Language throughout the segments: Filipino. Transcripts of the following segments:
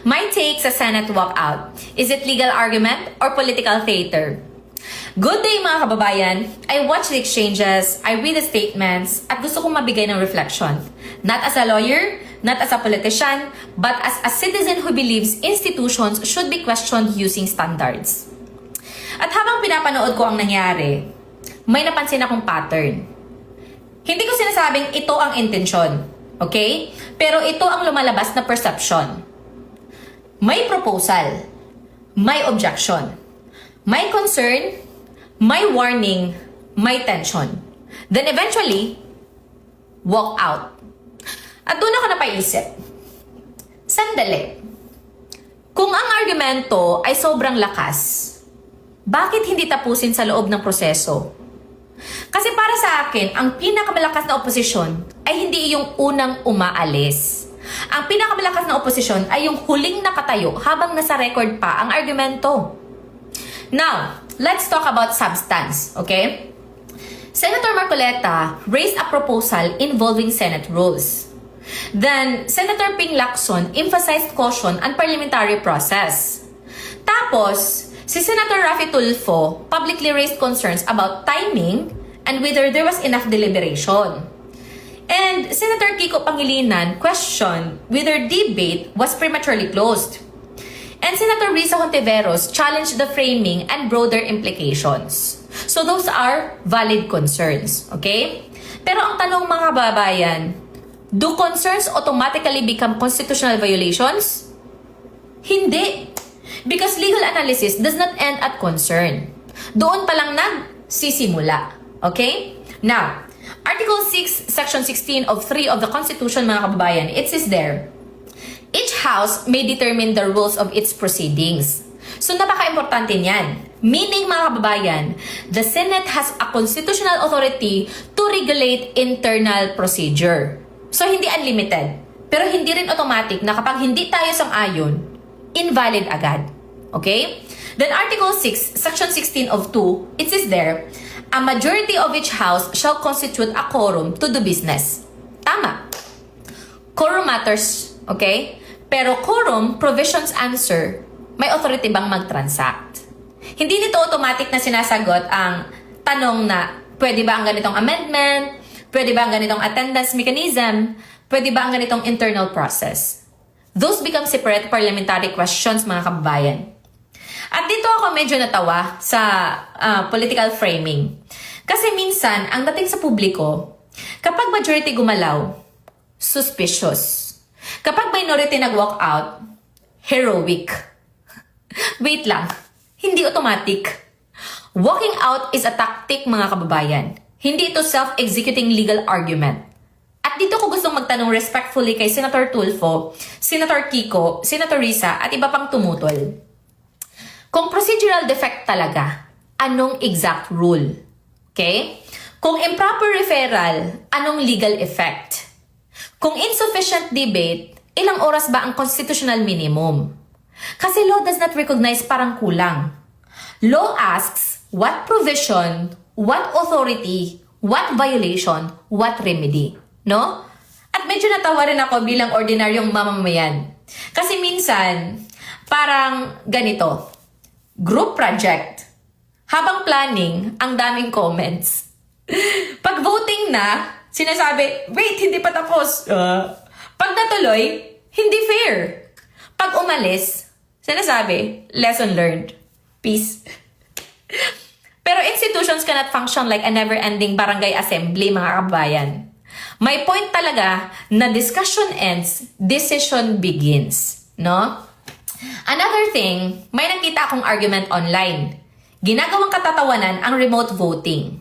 My take sa Senate walkout. Is it legal argument or political theater? Good day mga kababayan. I watch the exchanges, I read the statements, at gusto kong mabigay ng reflection. Not as a lawyer, not as a politician, but as a citizen who believes institutions should be questioned using standards. At habang pinapanood ko ang nangyari, may napansin akong pattern. Hindi ko sinasabing ito ang intensyon, okay? Pero ito ang lumalabas na perception. May proposal, may objection, may concern, may warning, may tension. Then eventually, walk out. At doon ako napaisip, sandali, kung ang argumento ay sobrang lakas, bakit hindi tapusin sa loob ng proseso? Kasi para sa akin, ang pinakamalakas na oposisyon ay hindi yung unang umaalis. Ang pinakamalakas na oposisyon ay yung huling nakatayo habang nasa record pa ang argumento. Now, let's talk about substance, okay? Senator Marcoleta raised a proposal involving Senate rules. Then, Senator Ping Lacson emphasized caution on parliamentary process. Tapos, si Senator Raffy Tulfo publicly raised concerns about timing and whether there was enough deliberation. And Senator Kiko Pangilinan questioned whether debate was prematurely closed. And Senator Risa Hontiveros challenged the framing and broader implications. So those are valid concerns, okay? Pero ang tanong mga kababayan, do concerns automatically become constitutional violations? Hindi. Because legal analysis does not end at concern. Doon pa lang nagsisimula. Okay? Now, Article 6, Section 16 of 3 of the Constitution, mga kababayan, it says there, each house may determine the rules of its proceedings. So, napaka-importante niyan. Meaning, mga kababayan, the Senate has a constitutional authority to regulate internal procedure. So, hindi unlimited. Pero hindi rin automatic na kapag hindi tayo sang-ayon, invalid agad. Okay? Then Article 6, Section 16 of 2, it says there, a majority of each house shall constitute a quorum to do business. Tama. Quorum matters, okay? Pero quorum, provisions answer, may authority bang mag-transact? Hindi nito automatic na sinasagot ang tanong na, pwede ba ang ganitong amendment? Pwede ba ang ganitong attendance mechanism? Pwede ba ang ganitong internal process? Those become separate parliamentary questions, mga kababayan. At dito ako medyo natawa sa political framing. Kasi minsan, ang dating sa publiko, kapag majority gumalaw, suspicious. Kapag minority nag-walk out, heroic. Wait lang, hindi automatic. Walking out is a tactic, mga kababayan. Hindi ito self-executing legal argument. At dito ko gustong magtanong respectfully kay Senator Tulfo, Senator Kiko, Senator Risa, at iba pang tumutol. Kung procedural defect talaga, anong exact rule? Okay? Kung improper referral, anong legal effect? Kung insufficient debate, ilang oras ba ang constitutional minimum? Kasi law does not recognize parang kulang. Law asks what provision, what authority, what violation, what remedy. No? At medyo natawa rin ako bilang ordinaryong mamamayan. Kasi minsan, parang ganito. Group project. Habang planning, ang daming comments. Pag voting na, sinasabi, wait, hindi pa tapos. Pag natuloy, hindi fair. Pag umalis, sinasabi, lesson learned. Peace. Pero institutions cannot function like a never-ending barangay assembly, mga kabayan. May point talaga na discussion ends, decision begins. No? Another thing, may nakita akong argument online. Ginagawang katatawanan ang remote voting.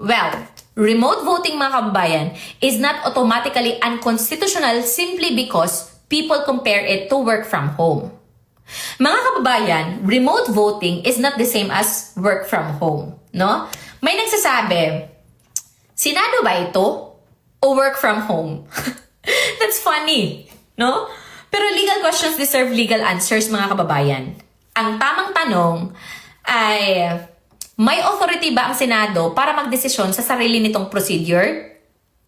Well, remote voting, mga kababayan, is not automatically unconstitutional simply because people compare it to work from home. Mga kababayan, remote voting is not the same as work from home. No? May nagsasabi, Senado ba ito? O work from home? That's funny. No? Pero legal questions deserve legal answers, mga kababayan. Ang tamang tanong ay, may authority ba ang Senado para magdesisyon sa sarili nitong procedure?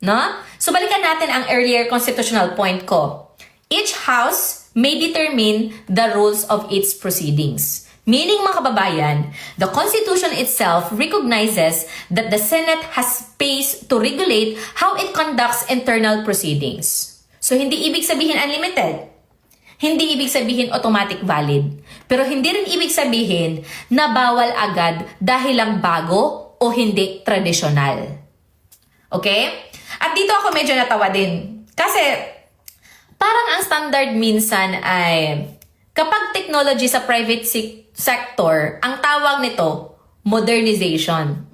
No? So balikan natin ang earlier constitutional point ko. Each house may determine the rules of its proceedings. Meaning mga kababayan, the Constitution itself recognizes that the Senate has space to regulate how it conducts internal proceedings. So hindi ibig sabihin unlimited. Hindi ibig sabihin automatic valid. Pero hindi rin ibig sabihin na bawal agad dahil lang bago o hindi tradisyonal. Okay? At dito ako medyo natawa din. Kasi parang ang standard minsan ay kapag technology sa private sector, ang tawag nito, modernization.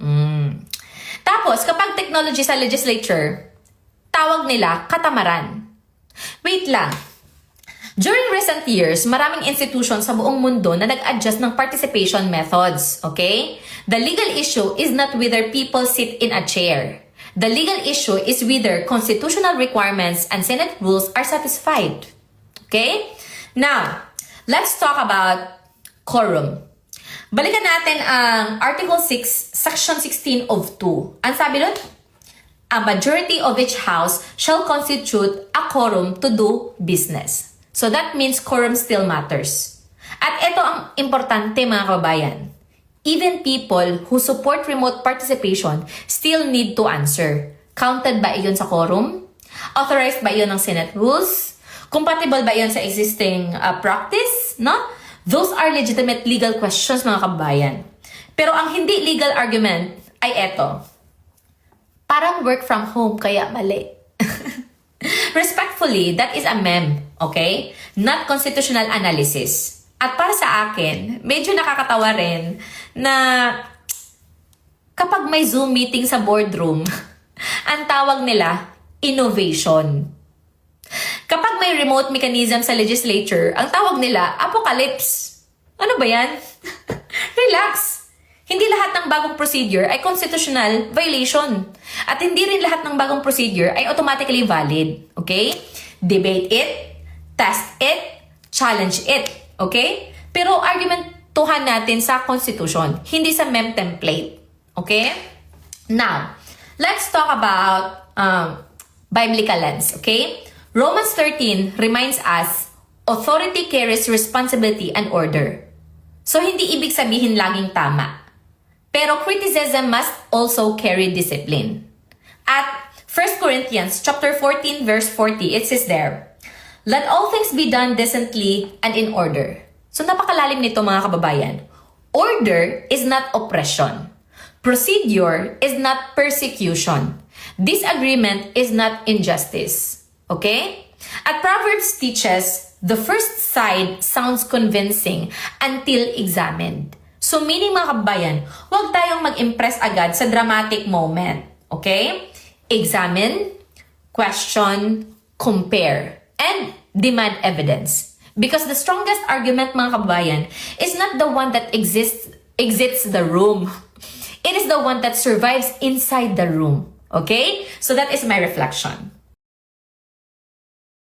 Tapos, kapag technology sa legislature, tawag nila katamaran. Wait lang. During recent years, maraming institutions sa buong mundo na nag-adjust ng participation methods, okay? The legal issue is not whether people sit in a chair. The legal issue is whether constitutional requirements and Senate rules are satisfied. Okay? Now, let's talk about quorum. Balikan natin ang Article 6, Section 16 of 2. Ang sabi nun? A majority of each house shall constitute a quorum to do business. So that means quorum still matters. At ito ang importante mga kababayan. Even people who support remote participation still need to answer. Counted ba iyon sa quorum? Authorized ba iyon ng Senate rules? Compatible ba iyon sa existing practice? No? Those are legitimate legal questions mga kababayan. Pero ang hindi legal argument ay eto. Parang work from home kaya mali. Respectfully, that is a meme, okay? Not constitutional analysis. At para sa akin, medyo nakakatawa rin na kapag may Zoom meeting sa boardroom, ang tawag nila, innovation. Kapag may remote mechanism sa legislature, ang tawag nila, apocalypse. Ano ba yan? Relax. Hindi lahat ng bagong procedure ay constitutional violation. At hindi rin lahat ng bagong procedure ay automatically valid. Okay? Debate it, test it, challenge it. Okay? Pero argumentuhan natin sa Constitution, hindi sa meme template. Okay? Now, let's talk about biblical lens. Okay? Romans 13 reminds us, authority carries responsibility and order. So, hindi ibig sabihin laging tama. Pero criticism must also carry discipline. At 1 Corinthians chapter 14 verse 40, it says there, let all things be done decently and in order. So napakalalim nito mga kababayan. Order is not oppression. Procedure is not persecution. Disagreement is not injustice. Okay? At Proverbs teaches, the first side sounds convincing until examined. So meaning mga kababayan, huwag tayong mag-impress agad sa dramatic moment. Okay? Examine, question, compare, and demand evidence. Because the strongest argument mga kababayan is not the one that exits the room. It is the one that survives inside the room. Okay? So that is my reflection.